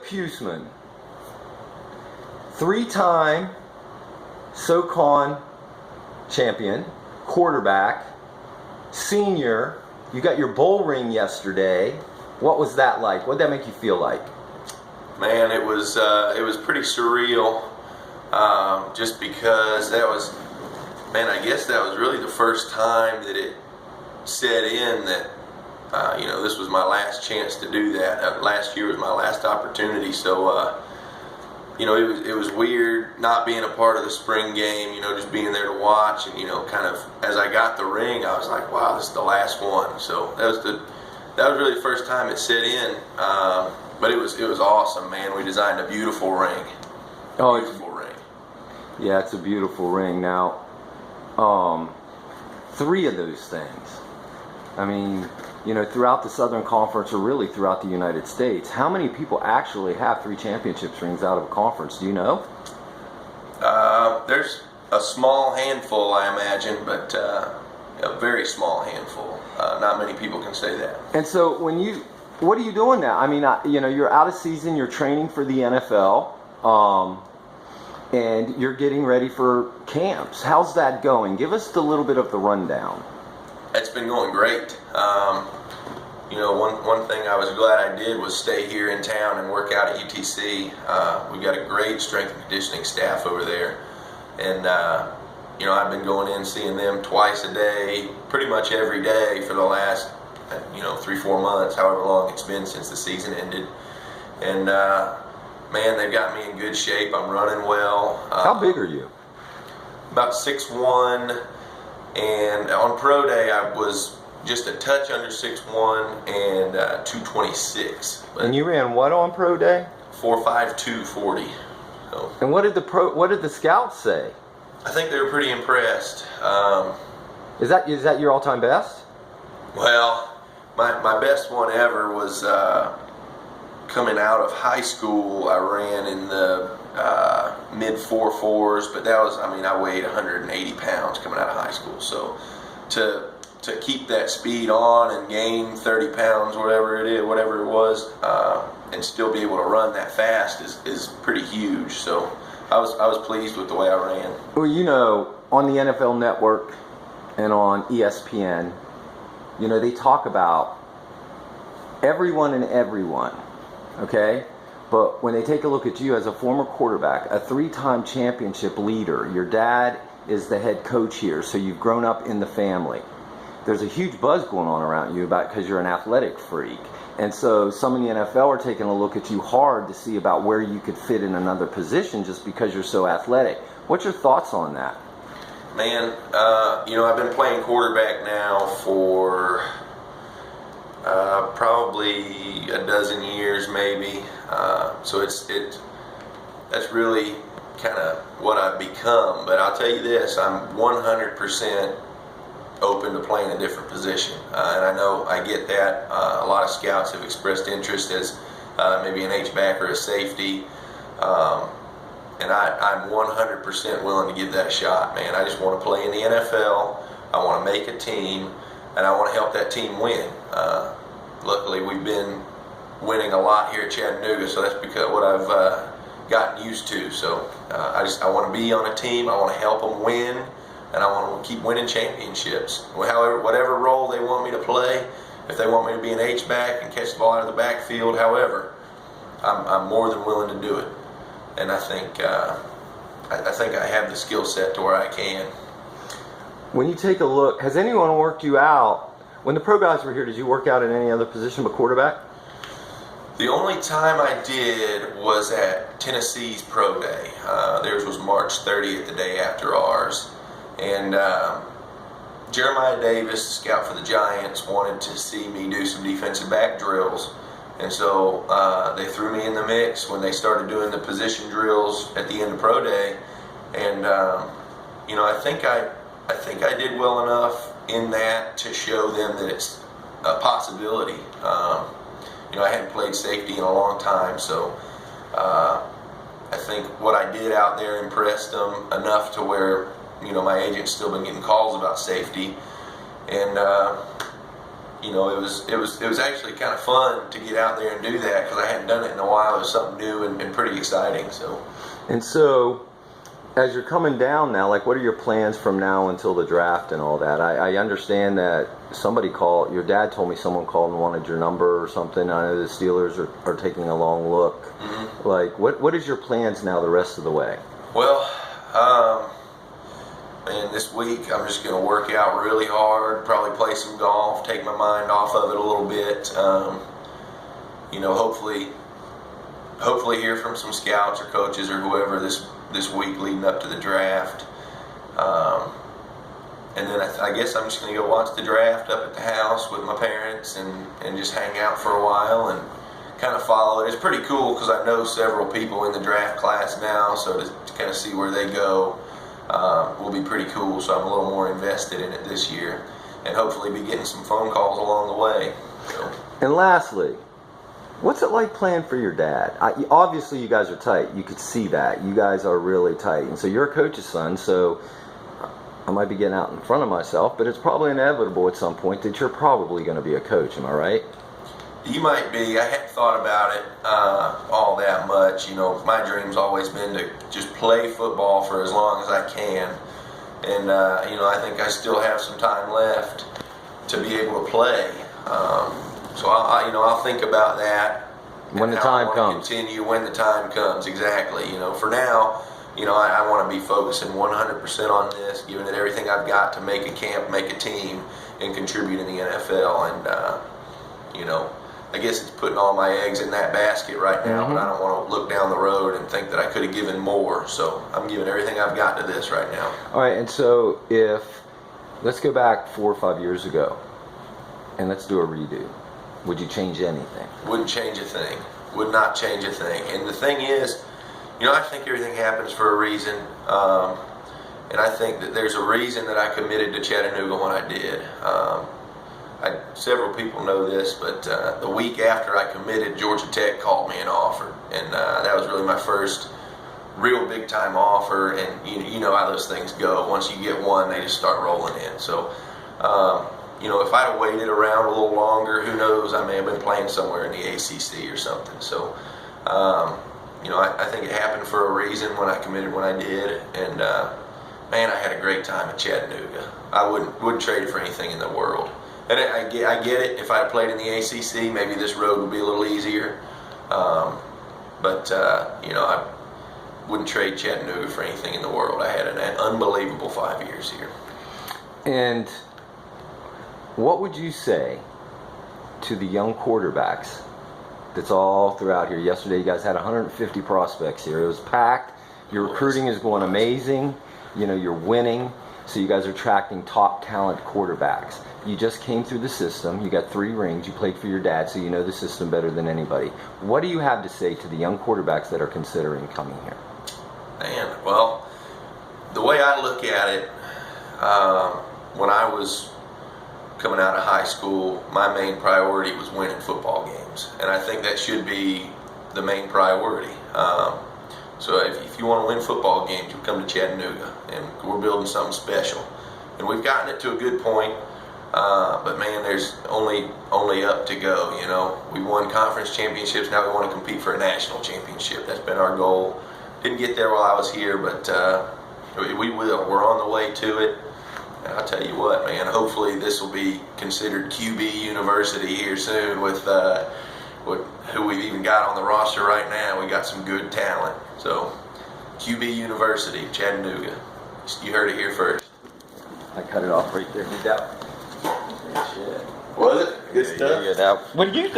Huesman, 3-time SoCon champion, quarterback, senior. You got your bowl ring yesterday. What was that like? What did that make you feel like? Man, it was pretty surreal. Just because that was, man, I guess that was really the first time that it set in that, this was my last chance to do that. Last year was my last opportunity. So, it was weird not being a part of the spring game, just being there to watch. And, kind of as I got the ring, I was like, wow, this is the last one. So that was really the first time it set in. But it was awesome, man. We designed a beautiful ring. Beautiful ring. Yeah, it's a beautiful ring. Now, 3 of those things. I mean, throughout the Southern Conference, or really throughout the United States, how many people actually have 3 championship rings out of a conference? Do you know? There's a small handful, I imagine, but a very small handful. Not many people can say that. And so, what are you doing now? I mean, you're out of season. You're training for the NFL. And you're getting ready for camps. How's that going? Give us a little bit of the rundown. It's been going great. One thing I was glad I did was stay here in town and work out at UTC. We've got a great strength and conditioning staff over there. And, I've been going in seeing them twice a day, pretty much every day for the last, 3-4 months, however long it's been since the season ended. And, man, they've got me in good shape. I'm running well. How big are you? About 6'1", and on pro day I was just a touch under 6'1" and 226. And you ran what on pro day? 4.5 240. So. And what did the scouts say? I think they were pretty impressed. Is that your all-time best? Well, my best one ever was coming out of high school. I ran in the mid 4.4s, but that was, I weighed 180 pounds coming out of high school. So to keep that speed on and gain 30 pounds, whatever it was, and still be able to run that fast is pretty huge. So I was pleased with the way I ran. Well, on the NFL Network and on ESPN, they talk about everyone and everyone. Okay? But when they take a look at you as a former quarterback, a 3-time championship leader, your dad is the head coach here, so you've grown up in the family. There's a huge buzz going on around you because you're an athletic freak. And so some in the NFL are taking a look at you hard to see about where you could fit in another position just because you're so athletic. What's your thoughts on that? Man, I've been playing quarterback now for probably a dozen years, maybe. So that's really kind of what I've become. But I'll tell you this: I'm 100% open to playing a different position, and I know I get that. A lot of scouts have expressed interest as maybe an H-back or a safety, and I'm 100% willing to give that a shot, man. I just want to play in the NFL. I want to make a team, and I want to help that team win. Luckily, we've been winning a lot here at Chattanooga, so that's because what I've gotten used to. So I want to be on a team. I want to help them win, and I want to keep winning championships. Whatever role they want me to play, if they want me to be an H-back and catch the ball out of the backfield, however, I'm more than willing to do it. And I think I have the skill set to where I can. When you take a look, has anyone worked you out? When the pro guys were here, did you work out in any other position but quarterback? The only time I did was at Tennessee's pro day. Theirs was March 30th, the day after ours. And Jeremiah Davis, the scout for the Giants, wanted to see me do some defensive back drills. And so they threw me in the mix when they started doing the position drills at the end of pro day. And, I think I did well enough in that to show them that it's a possibility. I hadn't played safety in a long time, so I think what I did out there impressed them enough to where, my agent's still been getting calls about safety. And you know, it was actually kind of fun to get out there and do that because I hadn't done it in a while. It was something new and pretty exciting. So. And so, as you're coming down now, like, what are your plans from now until the draft and all that? I understand that somebody called, your dad told me someone called and wanted your number or something. I know the Steelers are taking a long look. Mm-hmm. Like, what is your plans now the rest of the way? Well, man, this week I'm just going to work out really hard, probably play some golf, take my mind off of it a little bit. You know, hopefully hear from some scouts or coaches or whoever this week leading up to the draft. And then I guess I'm just going to go watch the draft up at the house with my parents and just hang out for a while and kind of follow it. It's pretty cool because I know several people in the draft class now, so to kind of see where they go will be pretty cool. So I'm a little more invested in it this year and hopefully be getting some phone calls along the way. So. And lastly, what's it like playing for your dad? Obviously, you guys are tight. You could see that. You guys are really tight. And so you're a coach's son, so I might be getting out in front of myself, but it's probably inevitable at some point that you're probably going to be a coach. Am I right? You might be. I hadn't thought about it all that much. You know, my dream's always been to just play football for as long as I can. And, you know, I think I still have some time left to be able to play. So I'll think about that when the time comes. Continue when the time comes. Exactly. You know, for now, you know, I want to be focusing 100% on this, giving it everything I've got to make a camp, make a team, and contribute in the NFL. And you know, I guess it's putting all my eggs in that basket right now. Mm-hmm. But I don't want to look down the road and think that I could have given more. So I'm giving everything I've got to this right now. All right. And so let's go back 4 or 5 years ago, and let's do a redo. Would you change anything? Wouldn't change a thing. Would not change a thing. And the thing is, you know, I think everything happens for a reason. And I think that there's a reason that I committed to Chattanooga when I did. Several people know this, but the week after I committed, Georgia Tech called me and offered. And that was really my first real big-time offer. And you know how those things go. Once you get one, they just start rolling in. So, you know, if I'd have waited around a little longer, who knows, I may have been playing somewhere in the ACC or something. So, you know, I think it happened for a reason when I committed when I did. And, man, I had a great time at Chattanooga. I wouldn't trade it for anything in the world. And I get it. If I had played in the ACC, maybe this road would be a little easier. But you know, I wouldn't trade Chattanooga for anything in the world. I had an unbelievable 5 years here. And what would you say to the young quarterbacks that's all throughout here? Yesterday, you guys had 150 prospects here. It was packed. Your recruiting is going amazing. You know, you're winning. So you guys are attracting top talent quarterbacks. You just came through the system. You got 3 rings. You played for your dad, so you know the system better than anybody. What do you have to say to the young quarterbacks that are considering coming here? Man, well, the way I look at it, when I was coming out of high school, my main priority was winning football games. And I think that should be the main priority. So if you want to win football games, you come to Chattanooga, and we're building something special. And we've gotten it to a good point, but man, there's only up to go. You know, we won conference championships. Now we want to compete for a national championship. That's been our goal. Didn't get there while I was here, but we will. We're on the way to it. And I'll tell you what, man. Hopefully, this will be considered QB University here soon with who we've even got on the roster right now. We got some good talent. So, QB University, Chattanooga. You heard it here first. I cut it off right there. Did that? Was it? Good stuff. What do you think?